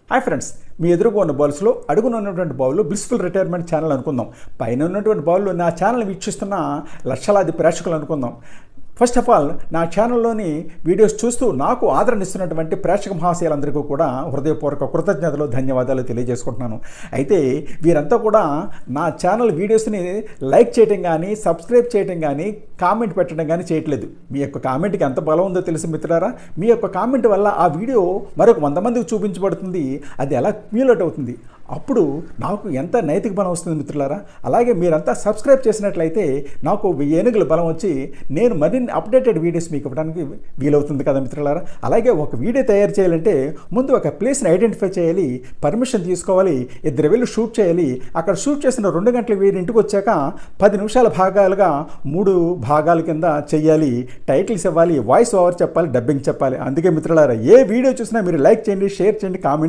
Hi friends, మీ ఎదురుగా ఉన్న బౌల్స్లో అడుగున ఉన్నటువంటి బౌల్లో బ్లిస్ఫుల్ రిటైర్మెంట్ ఛానల్ అనుకుందాం. పైన ఉన్నటువంటి బౌల్లో నా ఛానల్ వీక్షిస్తున్న లక్షలాది ప్రేక్షకులు అనుకుందాం. ఫస్ట్ ఆఫ్ ఆల్, నా ఛానల్లోని వీడియోస్ చూస్తూ నాకు ఆదరణ ఇస్తున్నటువంటి ప్రేక్షక మహాశయులందరికీ కూడా హృదయపూర్వక కృతజ్ఞతలు, ధన్యవాదాలు తెలియజేసుకుంటున్నాను. అయితే వీరంతా కూడా నా ఛానల్ వీడియోస్ని లైక్ చేయడం కానీ, సబ్స్క్రైబ్ చేయడం కానీ, కామెంట్ పెట్టడం కానీ చేయట్లేదు. మీ యొక్క కామెంట్కి ఎంత బలం ఉందో తెలుసు మిత్రులారా. మీ యొక్క కామెంట్ వల్ల ఆ వీడియో మరొక 100 మందికి చూపించబడుతుంది. అది ఎలా క్యూములేట్ అవుతుంది, అప్పుడు నాకు ఎంత నైతిక బలం వస్తుంది మిత్రులారా. అలాగే మీరంతా సబ్స్క్రైబ్ చేసినట్లయితే నాకు 1000 ఏనుగుల బలం వచ్చి నేను మరిన్ని అప్డేటెడ్ వీడియోస్ మీకు ఇవ్వడానికి వీలవుతుంది కదా మిత్రులారా. అలాగే ఒక వీడియో తయారు చేయాలంటే ముందు ఒక ప్లేస్ని ఐడెంటిఫై చేయాలి, పర్మిషన్ తీసుకోవాలి, 2 వెళ్ళి షూట్ చేయాలి. అక్కడ షూట్ చేసిన 2 గంటలు వీరి ఇంటికి వచ్చాక 10 నిమిషాల భాగాలుగా 3 భాగాల కింద చెయ్యాలి. టైటిల్స్ ఇవ్వాలి, వాయిస్ ఓవర్ చెప్పాలి, డబ్బింగ్ చెప్పాలి. అందుకే మిత్రులారా, ఏ వీడియో చూసినా మీరు లైక్ చేయండి, షేర్ చేయండి, కామెంట్